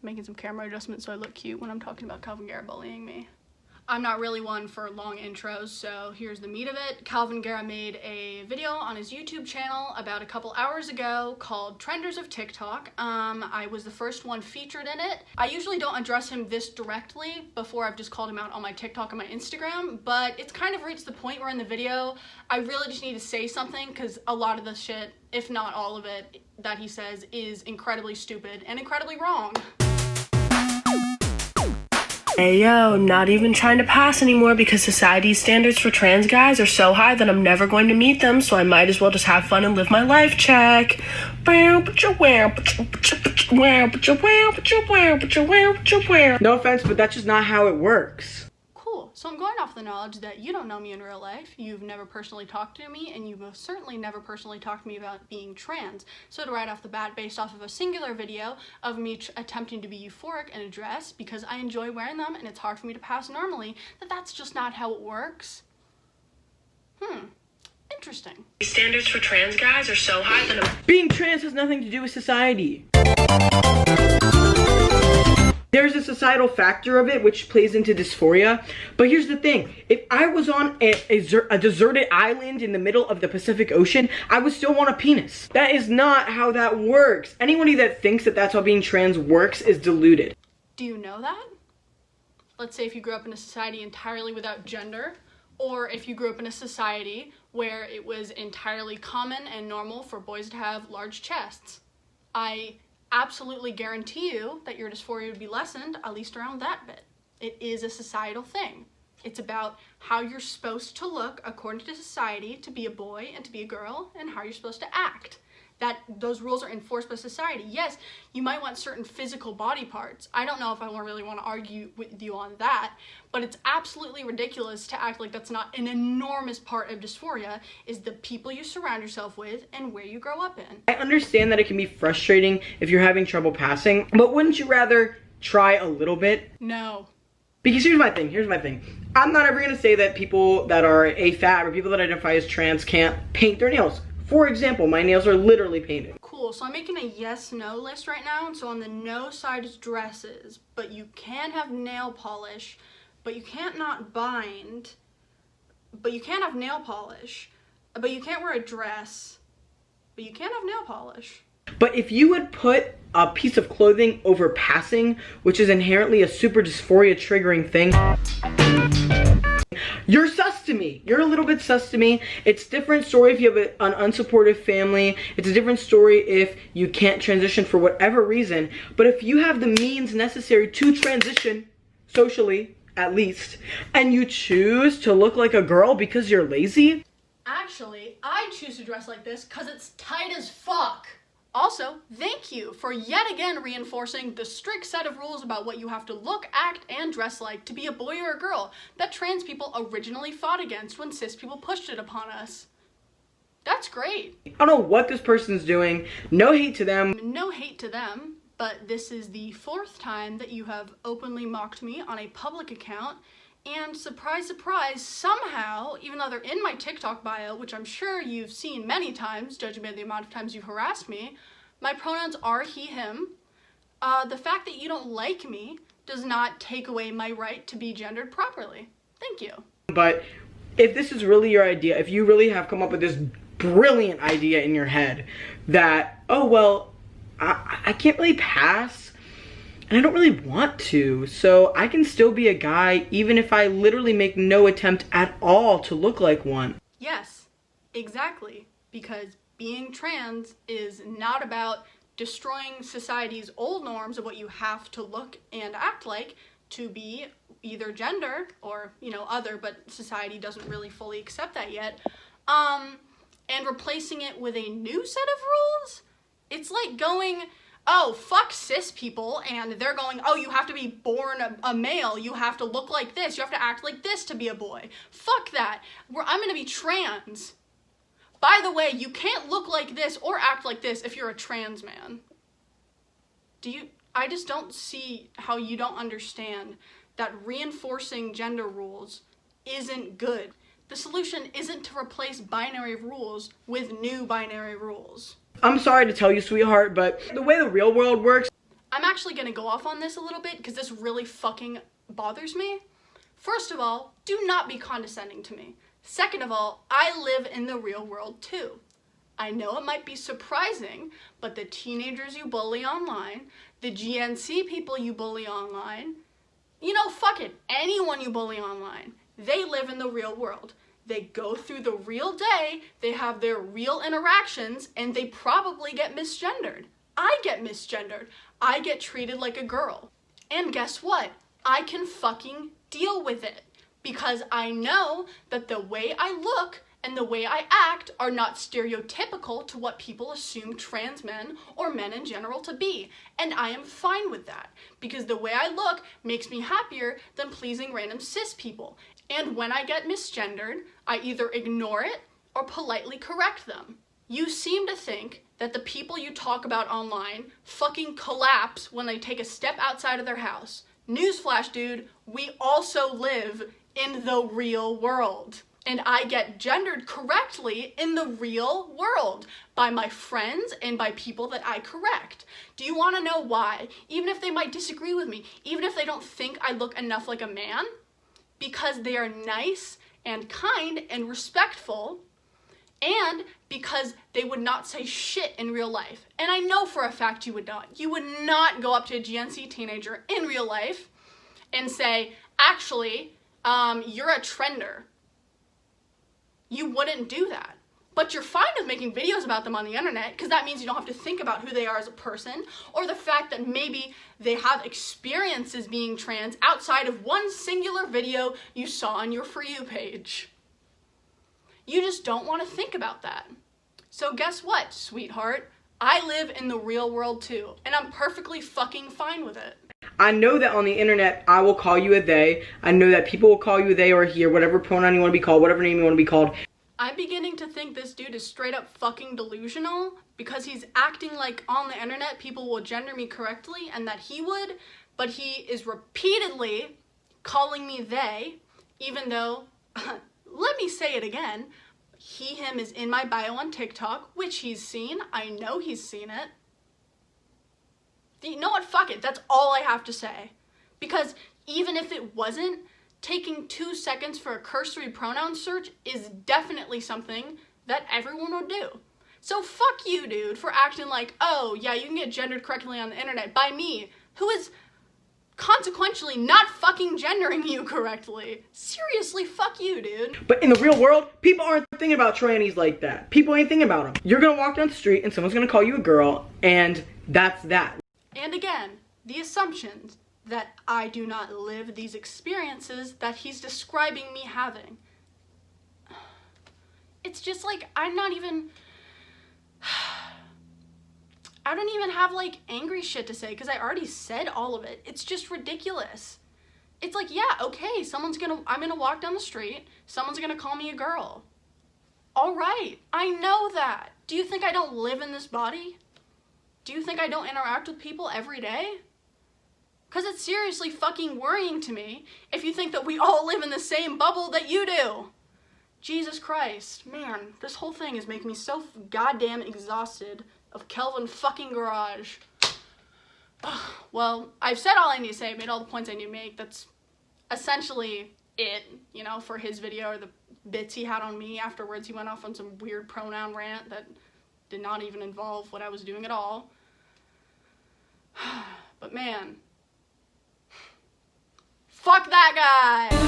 making some camera adjustments so I look cute when I'm talking about Calvin Garrah bullying me. I'm not really one for long intros, so here's the meat of it. Calvin Garrah made a video on his YouTube channel about a couple hours ago called Trenders of TikTok. I was the first one featured in it. I usually don't address him this directly before I've just called him out on my TikTok and my Instagram, but it's kind of reached the point where in the video, I really just need to say something because a lot of the shit, if not all of it, that he says is incredibly stupid and incredibly wrong. Hey yo, not even trying to pass anymore because society's standards for trans guys are so high that I'm never going to meet them, so I might as well just have fun and live my life. Check. No offense, but that's just not how it works. Cool. So I'm going off the knowledge that you don't know me in real life, you've never personally talked to me, and you've most certainly never personally talked to me about being trans. So to right off the bat, based off of a singular video of me attempting to be euphoric in a dress because I enjoy wearing them and it's hard for me to pass normally, that's just not how it works. Interesting. Standards for trans guys are so high that Being trans has nothing to do with society. There's a societal factor of it which plays into dysphoria, but here's the thing. If I was on a deserted island in the middle of the Pacific Ocean, I would still want a penis. That is not how that works. Anybody that thinks that that's how being trans works is deluded. Do you know that? Let's say if you grew up in a society entirely without gender, or if you grew up in a society where it was entirely common and normal for boys to have large chests. I absolutely guarantee you that your dysphoria would be lessened, at least around that bit. It is a societal thing. It's about how you're supposed to look according to society to be a boy and to be a girl, and how you're supposed to act. Those rules are enforced by society. Yes, you might want certain physical body parts. I don't know if I really want to argue with you on that, but it's absolutely ridiculous to act like that's not an enormous part of dysphoria, is the people you surround yourself with and where you grow up in. I understand that it can be frustrating if you're having trouble passing, but wouldn't you rather try a little bit? No. Because here's my thing. I'm not ever gonna say that people that are AFAB or people that identify as trans can't paint their nails. For example, my nails are literally painted. Cool, so I'm making a yes-no list right now, and so on the no side is dresses, but you can have nail polish, but you can't not bind, but you can't have nail polish, but you can't wear a dress, but you can have nail polish. But if you would put a piece of clothing over passing, which is inherently a super dysphoria triggering thing, you're sus to me. You're a little bit sus to me. It's a different story if you have an unsupportive family. It's a different story if you can't transition for whatever reason. But if you have the means necessary to transition, socially at least, and you choose to look like a girl because you're lazy. Actually, I choose to dress like this because it's tight as fuck. Also, thank you for yet again reinforcing the strict set of rules about what you have to look, act, and dress like to be a boy or a girl that trans people originally fought against when cis people pushed it upon us. That's great. I don't know what this person's doing. No hate to them. No hate to them, but this is the 4th time that you have openly mocked me on a public account. And surprise, surprise, somehow, even though they're in my TikTok bio, which I'm sure you've seen many times, judging by the amount of times you've harassed me, my pronouns are he, him. The fact that you don't like me does not take away my right to be gendered properly. Thank you. But if this is really your idea, if you really have come up with this brilliant idea in your head that, oh, well, I can't really pass, and I don't really want to, so I can still be a guy even if I literally make no attempt at all to look like one. Yes, exactly. Because being trans is not about destroying society's old norms of what you have to look and act like to be either gender or, other, but society doesn't really fully accept that yet, and replacing it with a new set of rules. It's like going, oh, fuck cis people, and they're going, oh, you have to be born a male, you have to look like this, you have to act like this to be a boy. Fuck that. I'm gonna be trans. By the way, you can't look like this or act like this if you're a trans man. I just don't see how you don't understand that reinforcing gender rules isn't good. The solution isn't to replace binary rules with new binary rules. I'm sorry to tell you, sweetheart, but the way the real world works, I'm actually gonna go off on this a little bit because this really fucking bothers me. First of all, do not be condescending to me. Second of all, I live in the real world too. I know it might be surprising, but the teenagers you bully online, the GNC people you bully online, fuck it, anyone you bully online, they live in the real world. They go through the real day, they have their real interactions, and they probably get misgendered. I get misgendered. I get treated like a girl. And guess what? I can fucking deal with it because I know that the way I look and the way I act are not stereotypical to what people assume trans men or men in general to be. And I am fine with that because the way I look makes me happier than pleasing random cis people. And when I get misgendered, I either ignore it or politely correct them. You seem to think that the people you talk about online fucking collapse when they take a step outside of their house. Newsflash, dude, we also live in the real world. And I get gendered correctly in the real world by my friends and by people that I correct. Do you want to know why? Even if they might disagree with me, even if they don't think I look enough like a man, because they are nice and kind and respectful, and because they would not say shit in real life. And I know for a fact you would not. You would not go up to a GNC teenager in real life and say, actually, you're a trender. You wouldn't do that. But you're fine with making videos about them on the internet because that means you don't have to think about who they are as a person or the fact that maybe they have experiences being trans outside of one singular video you saw on your For You page. You just don't want to think about that. So guess what, sweetheart? I live in the real world too, and I'm perfectly fucking fine with it. I know that on the internet, I will call you a they. I know that people will call you a they or a he, or whatever pronoun you want to be called, whatever name you want to be called. I'm beginning to think this dude is straight up fucking delusional because he's acting like on the internet people will gender me correctly and that he would, but he is repeatedly calling me they, even though, let me say it again, he, him is in my bio on TikTok, which he's seen. I know he's seen it. You know what? Fuck it. That's all I have to say. Because even if it wasn't, taking 2 seconds for a cursory pronoun search is definitely something that everyone would do. So fuck you, dude, for acting like, oh, yeah, you can get gendered correctly on the internet by me, who is consequentially not fucking gendering you correctly. Seriously, fuck you, dude. But in the real world, people aren't thinking about trannies like that. People ain't thinking about them. You're gonna walk down the street and someone's gonna call you a girl, and that's that. And again, the assumptions that I do not live these experiences that he's describing me having. It's just like, I don't even have like angry shit to say because I already said all of it. It's just ridiculous. It's like, yeah, okay, I'm gonna walk down the street, someone's gonna call me a girl. All right, I know that. Do you think I don't live in this body? Do you think I don't interact with people every day? Because it's seriously fucking worrying to me if you think that we all live in the same bubble that you do. Jesus Christ, man, this whole thing is making me so goddamn exhausted of Kelvin fucking garage. Ugh, well, I've said all I need to say, I made all the points I need to make. That's essentially it, for his video or the bits he had on me. Afterwards, he went off on some weird pronoun rant that did not even involve what I was doing at all. But man, fuck that guy!